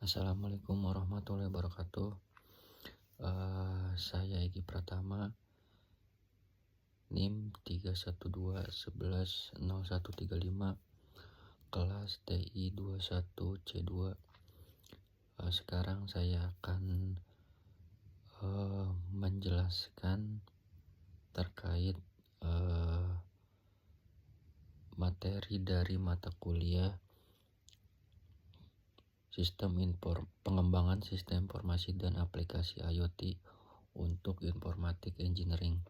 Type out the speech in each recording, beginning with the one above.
Assalamualaikum warahmatullahi wabarakatuh. Saya Egi Pratama, NIM 312110135, kelas TI 21C2. Sekarang saya akan menjelaskan terkait materi dari mata kuliah pengembangan sistem informasi dan aplikasi IoT untuk informatik engineering.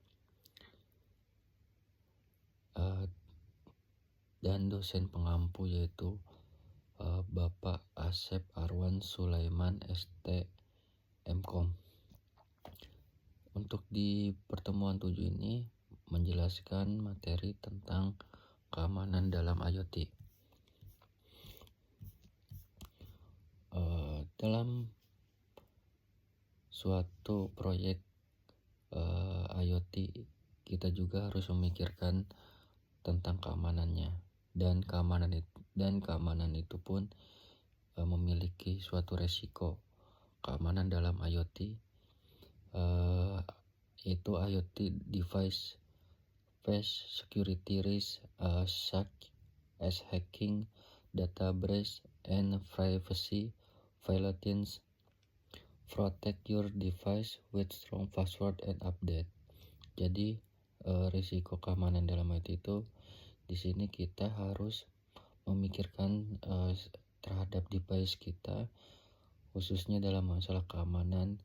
Dan dosen pengampu yaitu Bapak Asep Arwan Sulaiman ST MKom. Untuk di pertemuan 7 ini menjelaskan materi tentang keamanan dalam IoT. Dalam suatu proyek IoT, kita juga harus memikirkan tentang keamanannya, dan keamanan itu pun memiliki suatu resiko. Keamanan dalam IoT yaitu IoT device face security risk such as hacking, data breach, and privacy violations. Protect your device with strong password and update. Jadi risiko keamanan dalam IoT itu di sini kita harus memikirkan terhadap device kita, khususnya dalam masalah keamanan,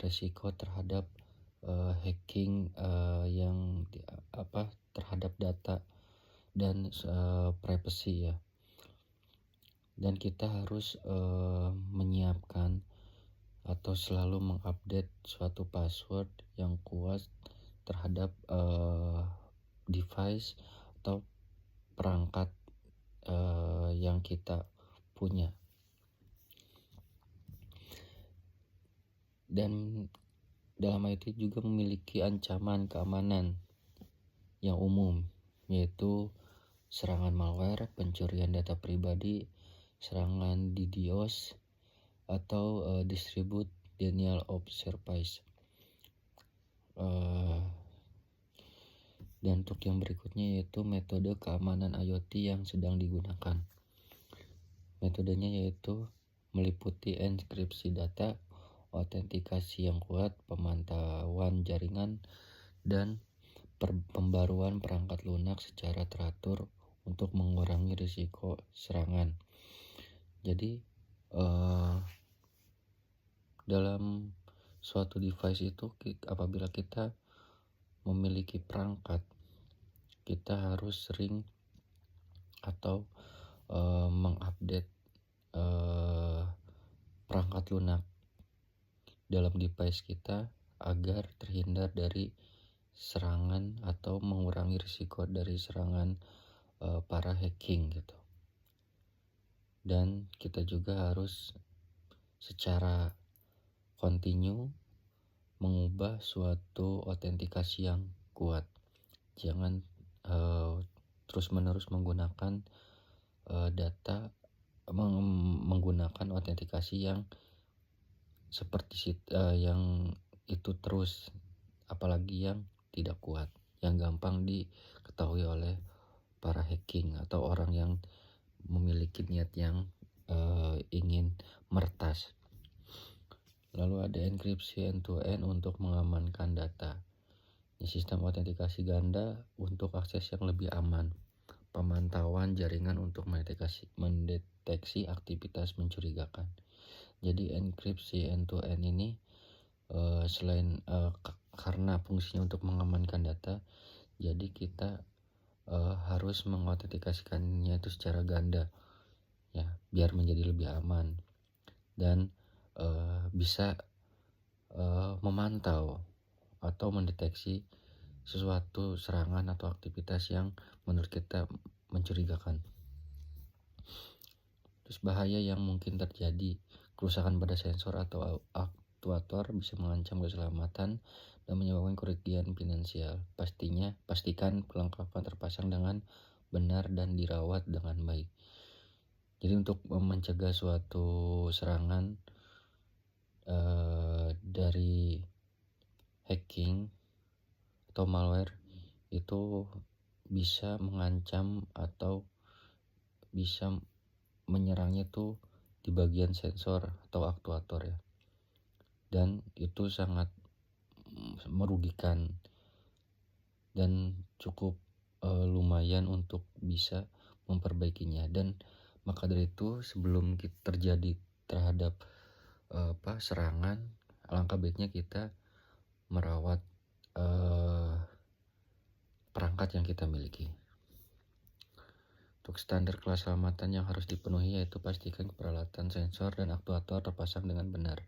risiko terhadap hacking terhadap data dan privacy ya. Dan kita harus menyiapkan atau selalu mengupdate suatu password yang kuat terhadap device atau perangkat yang kita punya. Dan dalam IoT juga memiliki ancaman keamanan yang umum, yaitu serangan malware, pencurian data pribadi, serangan DDoS, atau distribute denial of service. Dan untuk yang berikutnya yaitu metode keamanan IoT yang sedang digunakan. Metodenya yaitu meliputi enkripsi data, autentikasi yang kuat, pemantauan jaringan, dan pembaruan perangkat lunak secara teratur untuk mengurangi risiko serangan. Jadi dalam suatu device itu apabila kita memiliki perangkat, kita harus sering atau mengupdate perangkat lunak dalam device kita agar terhindar dari serangan atau mengurangi risiko dari serangan para hacking gitu. Dan kita juga harus secara kontinu mengubah suatu autentikasi yang kuat. Jangan terus-menerus menggunakan menggunakan autentikasi yang seperti yang itu terus, apalagi yang tidak kuat, yang gampang diketahui oleh para hacking atau orang yang memiliki niat yang ingin meretas. Lalu ada enkripsi end-to-end untuk mengamankan data. Sistem autentikasi ganda untuk akses yang lebih aman. Pemantauan jaringan untuk mendeteksi aktivitas mencurigakan. Jadi enkripsi end-to-end ini selain karena fungsinya untuk mengamankan data, jadi kita harus mengautentikasikannya itu secara ganda ya, biar menjadi lebih aman dan bisa memantau atau mendeteksi sesuatu serangan atau aktivitas yang menurut kita mencurigakan. Terus bahaya yang mungkin terjadi, kerusakan pada sensor atau aktuator bisa mengancam keselamatan dan menyebabkan kerugian finansial. Pastikan perlengkapan terpasang dengan benar dan dirawat dengan baik. Jadi untuk mencegah suatu serangan dari hacking atau malware itu bisa mengancam atau bisa menyerangnya tuh di bagian sensor atau aktuator ya, dan itu sangat merugikan dan cukup lumayan untuk bisa memperbaikinya. Dan maka dari itu sebelum terjadi terhadap serangan, alangkah baiknya kita merawat perangkat yang kita miliki. Untuk standar keselamatan yang harus dipenuhi yaitu pastikan peralatan sensor dan aktuator terpasang dengan benar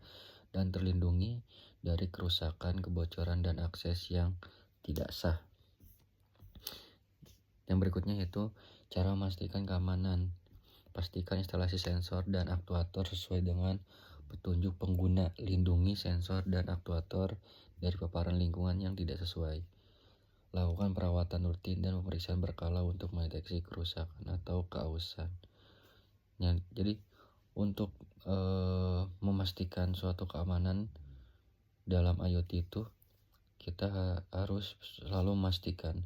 dan terlindungi dari kerusakan, kebocoran, dan akses yang tidak sah. Yang berikutnya yaitu cara memastikan keamanan. Pastikan instalasi sensor dan aktuator sesuai dengan petunjuk pengguna. Lindungi sensor dan aktuator dari paparan lingkungan yang tidak sesuai. Lakukan perawatan rutin dan pemeriksaan berkala untuk mendeteksi kerusakan atau keausan. Jadi untuk memastikan suatu keamanan dalam IoT itu, kita harus selalu memastikan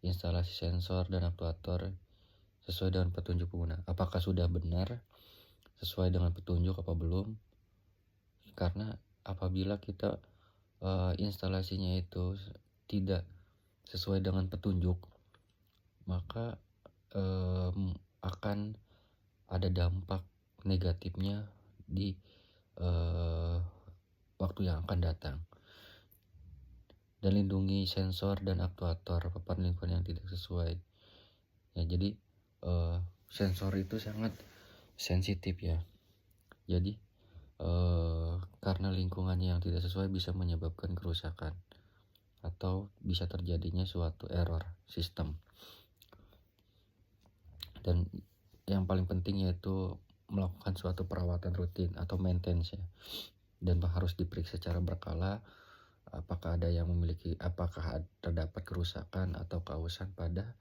instalasi sensor dan aktuator sesuai dengan petunjuk pengguna. Apakah sudah benar sesuai dengan petunjuk apa belum? Karena apabila kita instalasinya itu tidak sesuai dengan petunjuk, maka akan ada dampak negatifnya di waktu yang akan datang. Dan lindungi sensor dan aktuator paparan lingkungan yang tidak sesuai. Ya, jadi sensor itu sangat sensitif ya. Jadi karena lingkungannya yang tidak sesuai bisa menyebabkan kerusakan atau bisa terjadinya suatu error sistem. Dan yang paling penting yaitu melakukan suatu perawatan rutin atau maintenance ya. Dan harus diperiksa secara berkala apakah terdapat kerusakan atau keausan pada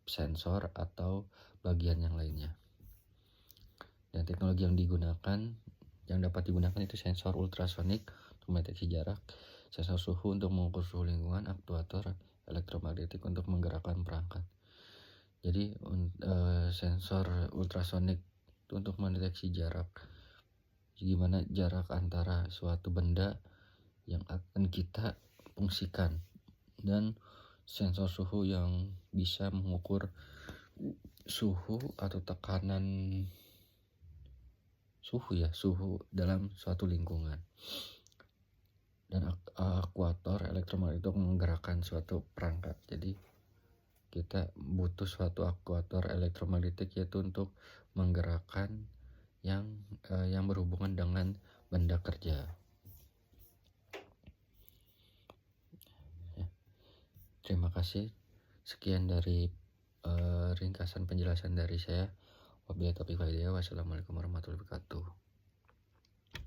sensor atau bagian yang lainnya. Dan teknologi yang dapat digunakan itu sensor ultrasonik untuk mendeteksi jarak, sensor suhu untuk mengukur suhu lingkungan, aktuator elektromagnetik untuk menggerakkan perangkat. Jadi sensor ultrasonik itu untuk mendeteksi jarak, gimana jarak antara suatu benda yang akan kita fungsikan, dan sensor suhu yang bisa mengukur suhu atau tekanan suhu dalam suatu lingkungan. Dan aktuator elektromagnetik untuk menggerakkan suatu perangkat. Jadi kita butuh suatu aktuator elektromagnetik yaitu untuk menggerakkan yang berhubungan dengan benda kerja. Ya. Terima kasih. Sekian dari ringkasan penjelasan dari saya. Wabillahi taufiq wal hidayah. Wassalamualaikum warahmatullahi wabarakatuh.